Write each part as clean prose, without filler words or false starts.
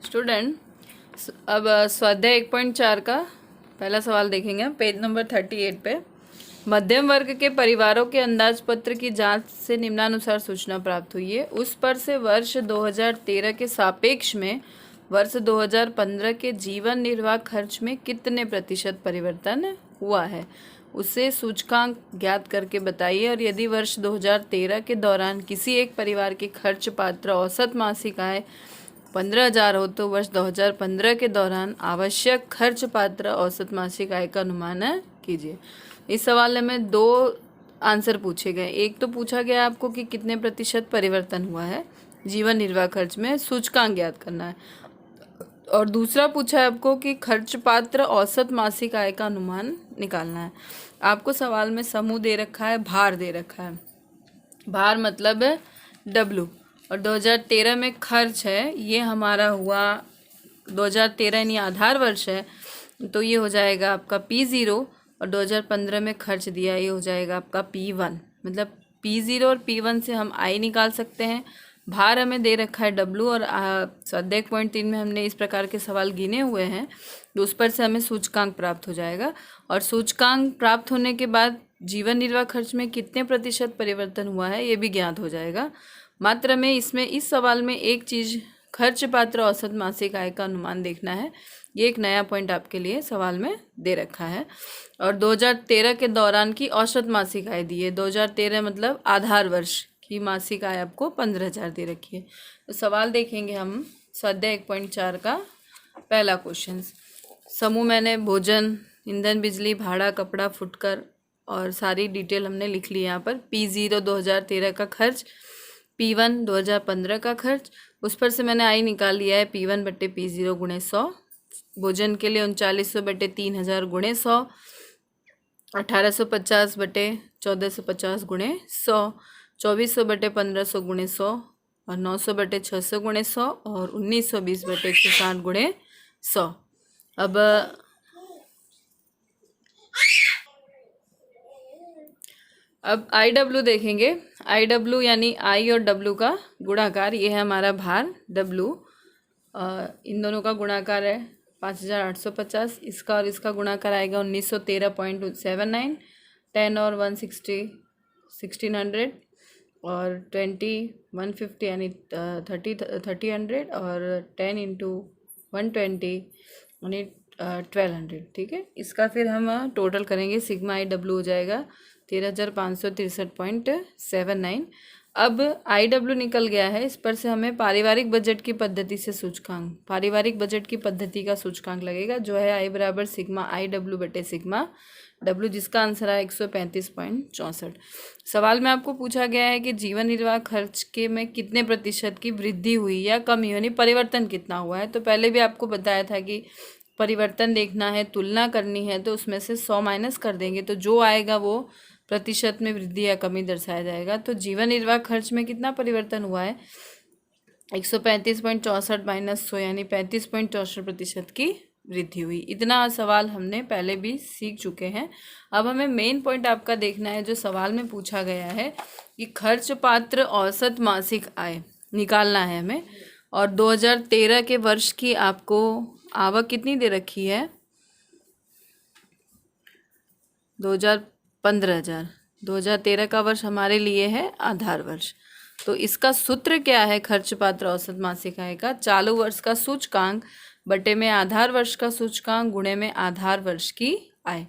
Student, अब स्वाध्याय 1.4 का पहला सवाल देखेंगे हम पेज नंबर 38 पे। मध्यम वर्ग के परिवारों के अंदाज पत्र की जांच से निम्नानुसार सूचना प्राप्त हुई है। उस पर से वर्ष 2013 के सापेक्ष में वर्ष 2015 के जीवन निर्वाह खर्च में कितने प्रतिशत परिवर्तन हुआ है, उसे सूचकांक ज्ञात करके बताइए। और यदि वर्ष 2013 के दौरान किसी एक परिवार की खर्च पात्र औसत मासिक आय 15,000 हो तो वर्ष 2015 के दौरान आवश्यक खर्च पात्र औसत मासिक आय का अनुमान कीजिए। इस सवाल में दो आंसर पूछे गए। एक तो पूछा गया आपको कि कितने प्रतिशत परिवर्तन हुआ है जीवन निर्वाह खर्च में, सूचकांक ज्ञात करना है। और दूसरा पूछा है आपको कि खर्च पात्र औसत मासिक आय का अनुमान निकालना है। आपको सवाल में समूह दे रखा है, भार दे रखा है। भार मतलब है W, और 2013 में खर्च है, ये हमारा हुआ 2013 यानी आधार वर्ष है, तो ये हो जाएगा आपका P0। और 2015 में खर्च दिया, ये हो जाएगा आपका P1। मतलब P0 और P1 से हम I निकाल सकते हैं। भार हमें दे रखा है W, और स्वाध्याय 1.3 में हमने इस प्रकार के सवाल गिने हुए हैं, तो उस पर से हमें सूचकांक प्राप्त हो जाएगा। और सूचकांक प्राप्त होने के बाद जीवन निर्वाह खर्च में कितने प्रतिशत परिवर्तन हुआ है ये भी ज्ञात हो जाएगा। मात्र में इसमें इस सवाल में एक चीज़ खर्च पात्र औसत मासिक आय का अनुमान देखना है। ये एक नया पॉइंट आपके लिए सवाल में दे रखा है। और 2013 के दौरान की औसत मासिक आय दी है। 2013 मतलब आधार वर्ष की मासिक आय आपको 15,000 दे रखी है। तो सवाल देखेंगे हम स्वाध्याय 1.4 का पहला क्वेश्चन। समूह मैंने भोजन, ईंधन, बिजली, भाड़ा, कपड़ा, फुटकर और सारी डिटेल हमने लिख ली यहाँ पर। P0 2013 का खर्च, P1 2015 का खर्च, उस पर से मैंने आई निकाल लिया है P1 बटे P0 गुणे 100। भोजन के लिए 3900 बटे 3000 गुणे 100, 1850 बटे 1450 गुणे 100, 2400 बटे 1500 गुणे 100, और 900 बटे 600 गुणे 100, और 1920 बटे 160 गुणे 100। अब IW देखेंगे। IW यानी I और W का गुणाकार, ये है हमारा भार W। इन दोनों का गुणाकार है 5850, इसका और इसका गुणाकार आएगा 1913.79। 10 और 160 1600, और 20 150 यानी 30 और 10 इंटू 120 यानी 1200। ठीक है, इसका फिर हम टोटल करेंगे, सिग्मा IW हो जाएगा 13,563.79। अब IW निकल गया है, इस पर से हमें पारिवारिक बजट की पद्धति से सूचकांक, पारिवारिक बजट की पद्धति का सूचकांक लगेगा, जो है I बराबर सिग्मा IW बटे सिग्मा W, जिसका आंसर है 135.64। सवाल में आपको पूछा गया है कि जीवन निर्वाह खर्च के में कितने प्रतिशत की वृद्धि हुई या कमी, यानी परिवर्तन कितना हुआ है। तो पहले भी आपको बताया था कि परिवर्तन देखना है, तुलना करनी है, तो उसमें से 100 माइनस कर देंगे, तो जो आएगा वो प्रतिशत में वृद्धि या कमी दर्शाया जाएगा। तो जीवन निर्वाह खर्च में कितना परिवर्तन हुआ है, 135.64 माइनस 100 यानी 35.64% की वृद्धि हुई। इतना सवाल हमने पहले भी सीख चुके हैं। अब हमें मेन पॉइंट आपका देखना है, जो सवाल में पूछा गया है कि खर्च पात्र औसत मासिक आय निकालना है हमें। और 2013 के वर्ष की आपको आवक कितनी दे रखी है, 15,000। 2013 का वर्ष हमारे लिए है आधार वर्ष। तो इसका सूत्र क्या है खर्च पात्र औसत मासिक आय का, चालू वर्ष का सूचकांक बटे में आधार वर्ष का सूचकांक गुणे में आधार वर्ष की आय।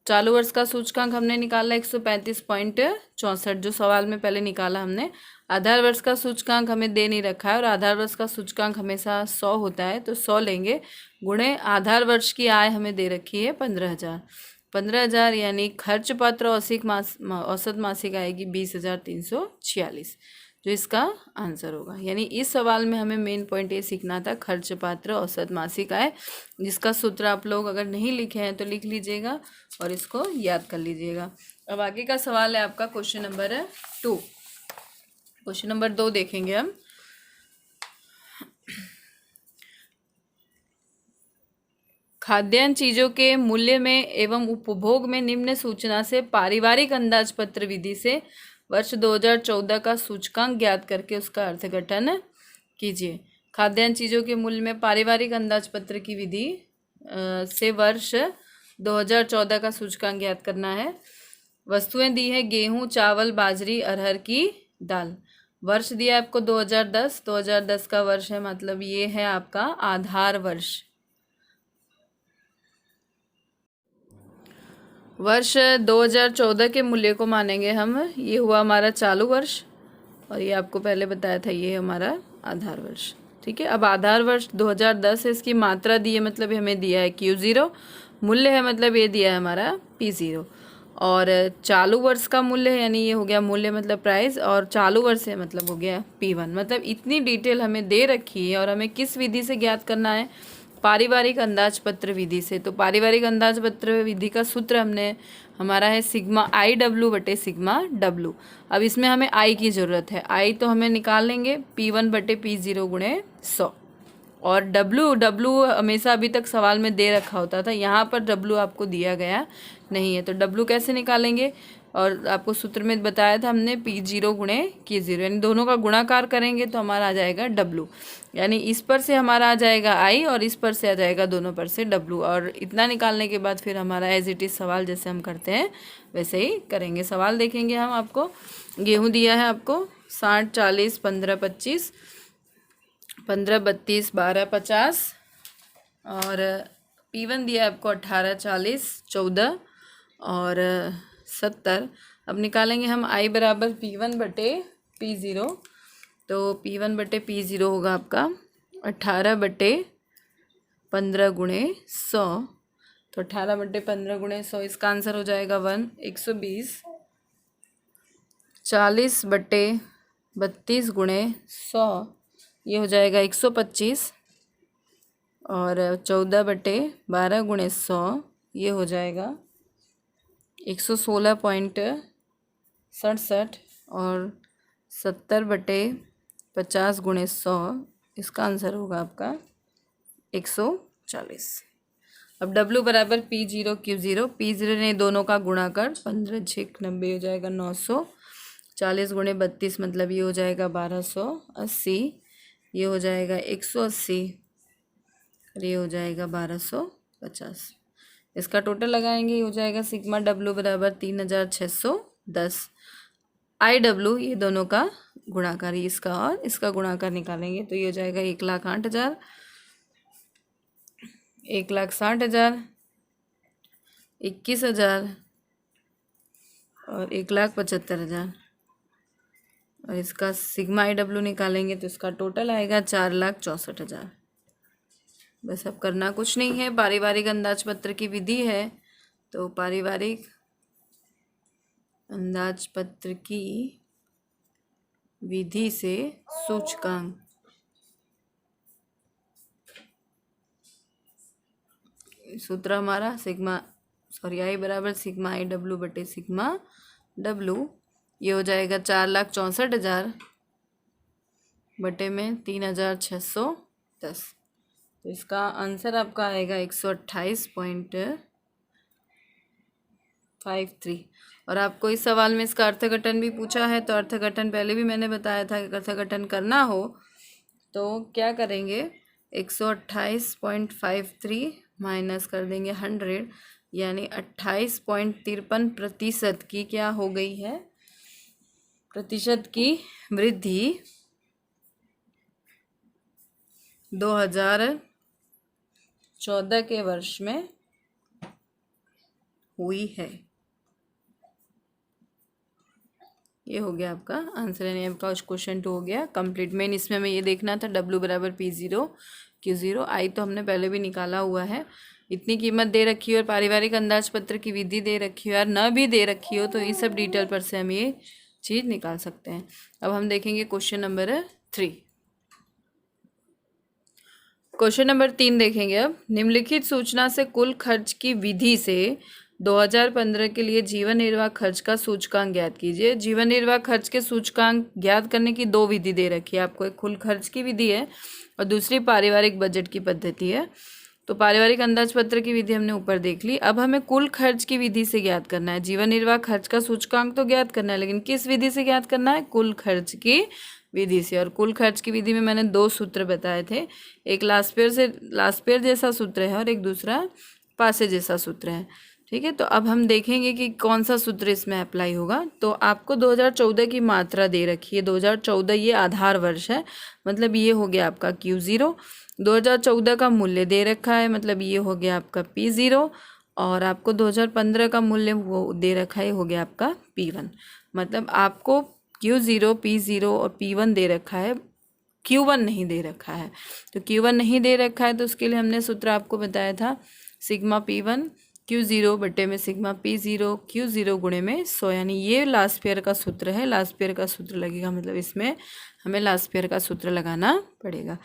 चालू वर्ष का सूचकांक हमने निकाला 135.64, जो सवाल में पहले निकाला हमने। आधार वर्ष का सूचकांक हमें दे नहीं रखा है, और आधार वर्ष का सूचकांक हमेशा 100 होता है, तो 100 लेंगे, गुणे आधार वर्ष की आय हमें दे रखी है 15,000। 15,000 यानी खर्च पात्र औसत मासिक आय की 20,346, जो इसका आंसर होगा। यानी इस सवाल में हमें मेन पॉइंट ये सीखना था, खर्च पात्र औसत मासिक आय, जिसका सूत्र आप लोग अगर नहीं लिखे हैं तो लिख लीजिएगा और इसको याद कर लीजिएगा। अब आगे का सवाल है आपका क्वेश्चन नंबर 2। क्वेश्चन नंबर 2 देखेंगे हम। खाद्यान्न चीज़ों के मूल्य में एवं उपभोग में निम्न सूचना से पारिवारिक अंदाजपत्र विधि से वर्ष 2014 का सूचकांक ज्ञात करके उसका अर्थघटन कीजिए। खाद्यान्न चीज़ों के मूल्य में पारिवारिक अंदाजपत्र की विधि से वर्ष 2014 का सूचकांक ज्ञात करना है। वस्तुएं दी है गेहूं, चावल, बाजरी, अरहर की दाल। वर्ष दिया है आपको 2010। 2010 का वर्ष है, मतलब ये है आपका आधार वर्ष। वर्ष 2014 के मूल्य को मानेंगे हम, ये हुआ हमारा चालू वर्ष, और ये आपको पहले बताया था ये हमारा आधार वर्ष। ठीक है, अब आधार वर्ष 2010 है, इसकी मात्रा दी है मतलब हमें दिया है Q0, मूल्य है मतलब ये दिया है हमारा P0, और चालू वर्ष का मूल्य है यानी ये हो गया मूल्य मतलब प्राइस, और चालू वर्ष है मतलब हो गया P1। मतलब इतनी डिटेल हमें दे रखी है और हमें किस विधि से ज्ञात करना है, पारिवारिक अंदाजपत्र विधि से। तो पारिवारिक अंदाजपत्र विधि का सूत्र हमारा है सिग्मा IW बटे सिग्मा W। अब इसमें हमें I की ज़रूरत है, I तो हमें निकाल लेंगे P1 बटे P0 गुणे 100, और W हमेशा अभी तक सवाल में दे रखा होता था, यहाँ पर W आपको दिया गया नहीं है, तो W कैसे निकालेंगे, और आपको सूत्र में बताया था हमने P0 गुणे Q0, यानी दोनों का गुणाकार करेंगे तो हमारा आ जाएगा W, यानी इस पर से हमारा आ जाएगा I और इस पर से आ जाएगा दोनों पर से W, और इतना निकालने के बाद फिर हमारा एज इट इज़ सवाल जैसे हम करते हैं वैसे ही करेंगे। सवाल देखेंगे हम। आपको गेहूँ दिया है आपको 60, 40, 15, 25, 15, 32, 12, 50, और P1 दिया है आपको 18, 40, 14 और 70। अब निकालेंगे हम I बराबर P1 बटे P0, तो P1 बटे P0 होगा आपका 18 बटे 15 गुणे 100, तो 18 बटे 15 गुणे 100, इसका आंसर हो जाएगा 120। 40 बटे 32 गुणे 100, ये हो जाएगा 125, और 14 बटे 12 गुणे 100, ये हो जाएगा 116.67, और 70 बटे 50 गुणे 100, इसका आंसर होगा आपका 140। अब W बराबर P0 Q0, P0 ने दोनों का गुणा कर 15 6 90 हो जाएगा 900, 40 गुणे 32 मतलब ये हो जाएगा 1280, ये हो जाएगा 180, और ये हो जाएगा 1250। इसका टोटल लगाएंगे, ये हो जाएगा सिग्मा W बराबर 3610। IW ये दोनों का गुणाकार, इसका और इसका गुणाकार निकालेंगे तो ये हो जाएगा 1,08,000, 1,60,000, 21,000 और 1,75,000, और इसका सिग्मा IW निकालेंगे तो इसका टोटल आएगा 4,64,000। बस अब करना कुछ नहीं है, पारिवारिक अंदाजपत्र की विधि है, तो पारिवारिक अंदाजपत्र की विधि से सूचकांक सूत्र हमारा I बराबर सिग्मा IW बटे सिग्मा W, ये हो जाएगा 4,64,000 बटे में 3,610, तो इसका आंसर आपका आएगा 128.53। और आपको इस सवाल में इसका अर्थघटन भी पूछा है, तो अर्थघटन पहले भी मैंने बताया था कि अर्थघटन करना हो तो क्या करेंगे, 128.53 माइनस कर देंगे 100, यानी 28.53% की क्या हो गई है, प्रतिशत की वृद्धि 2014 के वर्ष में हुई है। ये हो गया आपका आंसर, यानी आपका क्वेश्चन 2 हो गया कंप्लीट। मेन इसमें हमें ये देखना था W बराबर P0 Q0, I तो हमने पहले भी निकाला हुआ है। इतनी कीमत दे रखी हो और पारिवारिक अंदाजपत्र की विधि दे रखी हो, यार न भी दे रखी हो, तो ये सब डिटेल पर से हम ये चीज़ निकाल सकते हैं। अब हम देखेंगे क्वेश्चन नंबर 3। क्वेश्चन नंबर 3 देखेंगे। अब निम्नलिखित सूचना से कुल खर्च की विधि से 2015 के लिए जीवन निर्वाह खर्च का सूचकांक ज्ञात कीजिए। जीवन निर्वाह खर्च के सूचकांक ज्ञात करने की 2 विधि दे रखी है आपको, एक कुल खर्च की विधि है और दूसरी पारिवारिक बजट की पद्धति है। तो पारिवारिक अंदाजपत्र की विधि हमने ऊपर देख ली, अब हमें कुल खर्च की विधि से ज्ञात करना है। जीवन निर्वाह खर्च का सूचकांक तो ज्ञात करना है, लेकिन किस विधि से ज्ञात करना है, कुल खर्च की विधि से। और कुल खर्च की विधि में मैंने 2 सूत्र बताए थे, एक लास्ट पेयर जैसा सूत्र है और एक दूसरा पासे जैसा सूत्र है। ठीक है, तो अब हम देखेंगे कि कौन सा सूत्र इसमें अप्लाई होगा। तो आपको 2014 की मात्रा दे रखी है, 2014 ये आधार वर्ष है, मतलब ये हो गया आपका Q0। 2014 का मूल्य दे रखा है, मतलब ये हो गया आपका P0। और आपको 2015 का मूल्य वो दे रखा है, हो गया आपका P1। मतलब आपको Q0, P0 और P1 दे रखा है, Q1 नहीं दे रखा है। तो Q1 नहीं दे रखा है तो उसके लिए हमने सूत्र आपको बताया था, सिग्मा P1 Q0 बटे में सिग्मा P0 Q0 गुणे में 100, यानी ये लास्ट पेयर का सूत्र है। लास्ट पेयर का सूत्र लगेगा, मतलब इसमें हमें लास्ट पेयर का सूत्र लगाना पड़ेगा।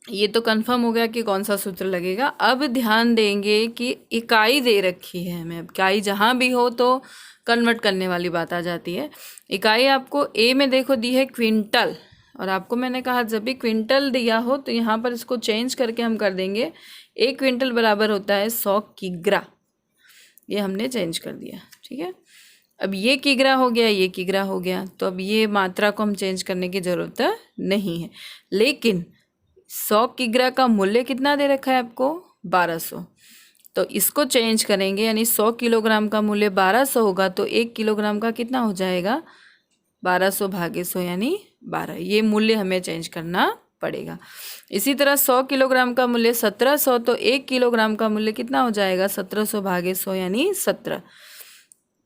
ये तो कंफर्म हो गया कि कौन सा सूत्र लगेगा। अब ध्यान देंगे कि इकाई दे रखी है हमें, इकाई जहाँ भी हो तो कन्वर्ट करने वाली बात आ जाती है। इकाई आपको ए में देखो दी है क्विंटल, और आपको मैंने कहा जब भी क्विंटल दिया हो तो यहाँ पर इसको चेंज करके हम कर देंगे, 1 क्विंटल बराबर होता है 100 किग्रा। ये हमने चेंज कर दिया। ठीक है, अब ये किग्रा हो गया, ये किग्रा हो गया, तो अब ये मात्रा को हम चेंज करने की ज़रूरत नहीं है। लेकिन 100 किग्रा का मूल्य कितना दे रखा है आपको, 1200। तो इसको चेंज करेंगे, यानी 100 किलोग्राम का मूल्य 1200 होगा, तो 1 किलोग्राम का कितना हो जाएगा, 1200 भागे 100 यानी 12। ये मूल्य हमें चेंज करना पड़ेगा। इसी तरह 100 किलोग्राम का मूल्य 1700, तो 1 किलोग्राम का मूल्य कितना हो जाएगा, 1700 भागे 100 यानी 17।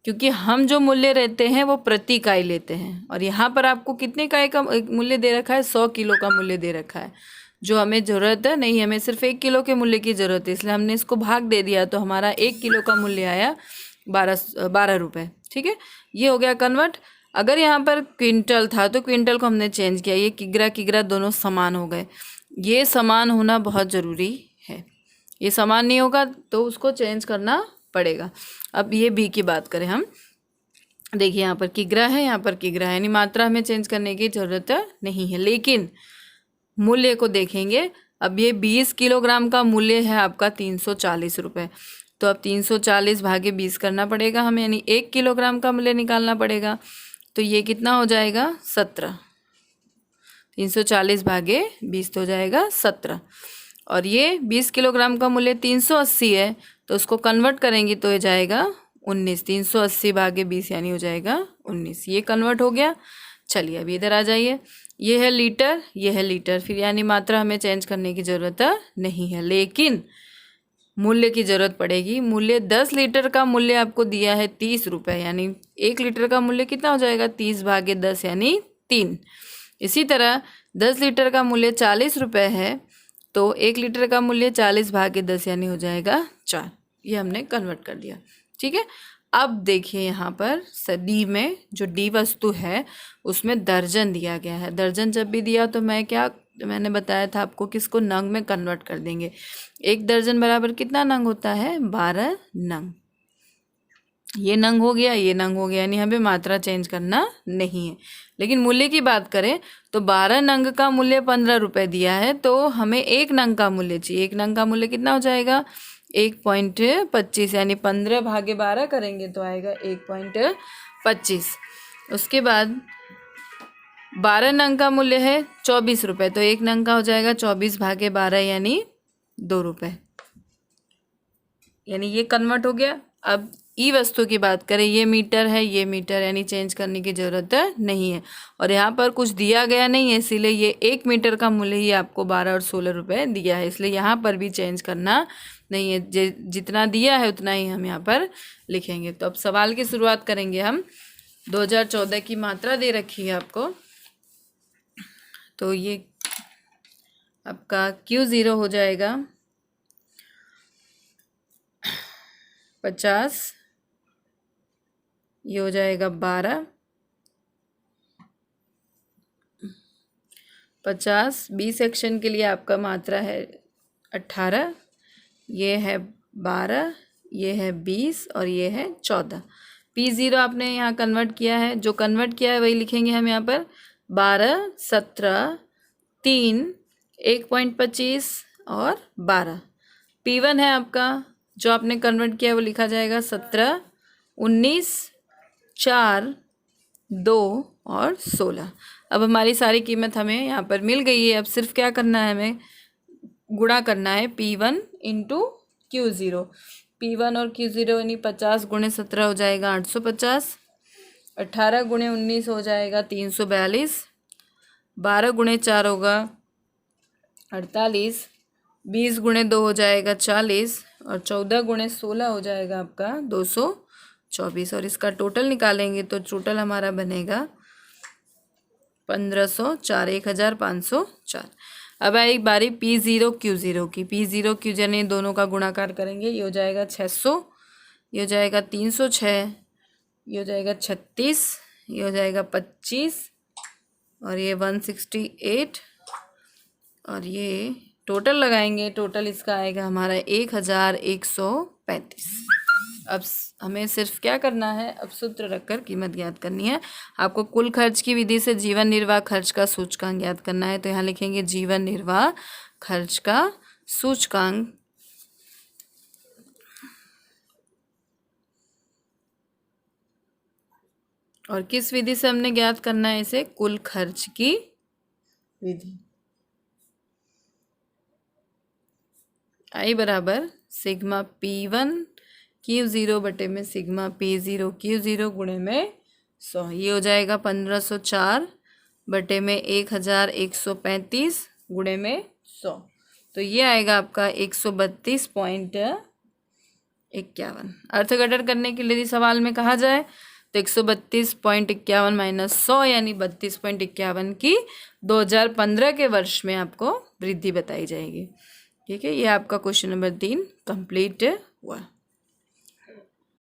क्योंकि हम जो मूल्य रहते हैं वो प्रति इकाई लेते हैं, और यहाँ पर आपको कितने इकाई का मूल्य दे रखा है, 100 किलो का मूल्य दे रखा है। जो हमें ज़रूरत है नहीं, हमें सिर्फ 1 किलो के मूल्य की ज़रूरत है, इसलिए हमने इसको भाग दे दिया, तो हमारा 1 किलो का मूल्य आया 12 रुपये। ठीक है, ये हो गया कन्वर्ट। अगर यहाँ पर क्विंटल था तो क्विंटल को हमने चेंज किया, ये किग्रा दोनों समान हो गए। ये समान होना बहुत ज़रूरी है, ये समान नहीं होगा तो उसको चेंज करना पड़ेगा। अब ये बी की बात करें हम, देखिए यहाँ पर किग्रा है, यहाँ पर किग्रा है, यानी मात्रा हमें चेंज करने की ज़रूरत नहीं है। लेकिन मूल्य को देखेंगे, अब ये 20 किलोग्राम का मूल्य है आपका 340 रुपये, तो अब 340 भागे 20 करना पड़ेगा हमें, यानी 1 किलोग्राम का मूल्य निकालना पड़ेगा। तो ये कितना हो जाएगा, 17। 340 भागे 20 तो हो जाएगा 17। और ये 20 किलोग्राम का मूल्य 380 है, तो उसको कन्वर्ट करेंगे तो हो जाएगा 19। 380 भागे 20 यानी हो जाएगा 19। ये कन्वर्ट हो गया। चलिए अभी इधर आ जाइए, ये है लीटर, ये है लीटर, फिर यानी मात्रा हमें चेंज करने की ज़रूरत नहीं है, लेकिन मूल्य की ज़रूरत पड़ेगी। मूल्य 10 लीटर का मूल्य आपको दिया है 30 रुपये, यानी 1 लीटर का मूल्य कितना हो जाएगा, 30 भागे 10 यानी 3। इसी तरह 10 लीटर का मूल्य 40 रुपये है, तो 1 लीटर का मूल्य 40 भागे 10 यानी हो जाएगा 4। ये हमने कन्वर्ट कर दिया। ठीक है, अब देखिए यहाँ पर डी में जो डी वस्तु है उसमें दर्जन दिया गया है। दर्जन जब भी दिया तो मैंने बताया था आपको कि इसको नंग में कन्वर्ट कर देंगे। 1 दर्जन बराबर कितना नंग होता है, 12 नंग। ये नंग हो गया, ये नंग हो गया, यानी हमें मात्रा चेंज करना नहीं है। लेकिन मूल्य की बात करें तो 12 नंग का मूल्य 15 रुपये दिया है, तो हमें 1 नंग का मूल्य चाहिए। 1 नंग का मूल्य कितना हो जाएगा, 1.25, यानी 15 भागे 12 करेंगे तो आएगा 1.25। उसके बाद 12 नंग का मूल्य है 24 रुपये, तो 1 नंग का हो जाएगा 24 भागे 12 यानी 2 रुपये, यानी ये कन्वर्ट हो गया। अब ई वस्तु की बात करें, ये मीटर है, ये मीटर, यानी चेंज करने की ज़रूरत नहीं है। और यहाँ पर कुछ दिया गया नहीं है, इसीलिए ये 1 मीटर का मूल्य ही आपको 12 और 16 रुपये दिया है, इसलिए यहाँ पर भी चेंज करना नहीं है। जितना दिया है उतना ही हम यहाँ पर लिखेंगे। तो अब सवाल की शुरुआत करेंगे हम। 2014 की मात्रा दे रखी है आपको, तो ये आपका Q0 हो जाएगा 50, ये हो जाएगा 12, 50। बी सेक्शन के लिए आपका मात्रा है 18, ये है 12, ये है 20 और ये है 14। P0 आपने यहाँ कन्वर्ट किया है, जो कन्वर्ट किया है वही लिखेंगे हम यहाँ पर। 12, 17, 3, 1.25 और 12। P1 है आपका, जो आपने कन्वर्ट किया है वो लिखा जाएगा 17, 19, 4, 2 और 16। अब हमारी सारी कीमत हमें यहाँ पर मिल गई है। अब सिर्फ क्या करना है, हमें गुणा करना है P1 इंटू Q0। P1 और Q0 यानी 50 गुणे 17 हो जाएगा 850, 18 गुणे 19 हो जाएगा 342, 12 गुणे 4 होगा 48, 20 गुणे 2 हो जाएगा 40 और 14 गुणे 16 हो जाएगा आपका 224। और इसका टोटल निकालेंगे तो टोटल हमारा बनेगा 1504, 1504। अब आई बारी P0 Q0 की। P0 Q0 यानी दोनों का गुणाकार करेंगे, ये हो जाएगा 600, ये हो जाएगा 306, ये हो जाएगा 36, ये हो जाएगा 25 और ये 168 और ये टोटल लगाएंगे, टोटल इसका आएगा हमारा 1135। अब हमें सिर्फ क्या करना है, अब सूत्र रखकर कीमत ज्ञात करनी है। आपको कुल खर्च की विधि से जीवन निर्वाह खर्च का सूचकांक ज्ञात करना है। तो यहाँ लिखेंगे जीवन निर्वाह खर्च का सूचकांक और किस विधि से हमने ज्ञात करना है इसे, कुल खर्च की विधि। आई बराबर सिग्मा P1 Q0 बटे में सिग्मा P0 Q0 गुणे में 100। ये हो जाएगा 1504 बटे में 1135 गुणे में 100। तो ये आएगा आपका 132.51। अर्थघटन करने के लिए यदि सवाल में कहा जाए तो 132.51 माइनस 100 यानी 32.51 की 2015 के वर्ष में आपको वृद्धि बताई जाएगी। ठीक है, ये आपका क्वेश्चन नंबर 3 कंप्लीट हुआ।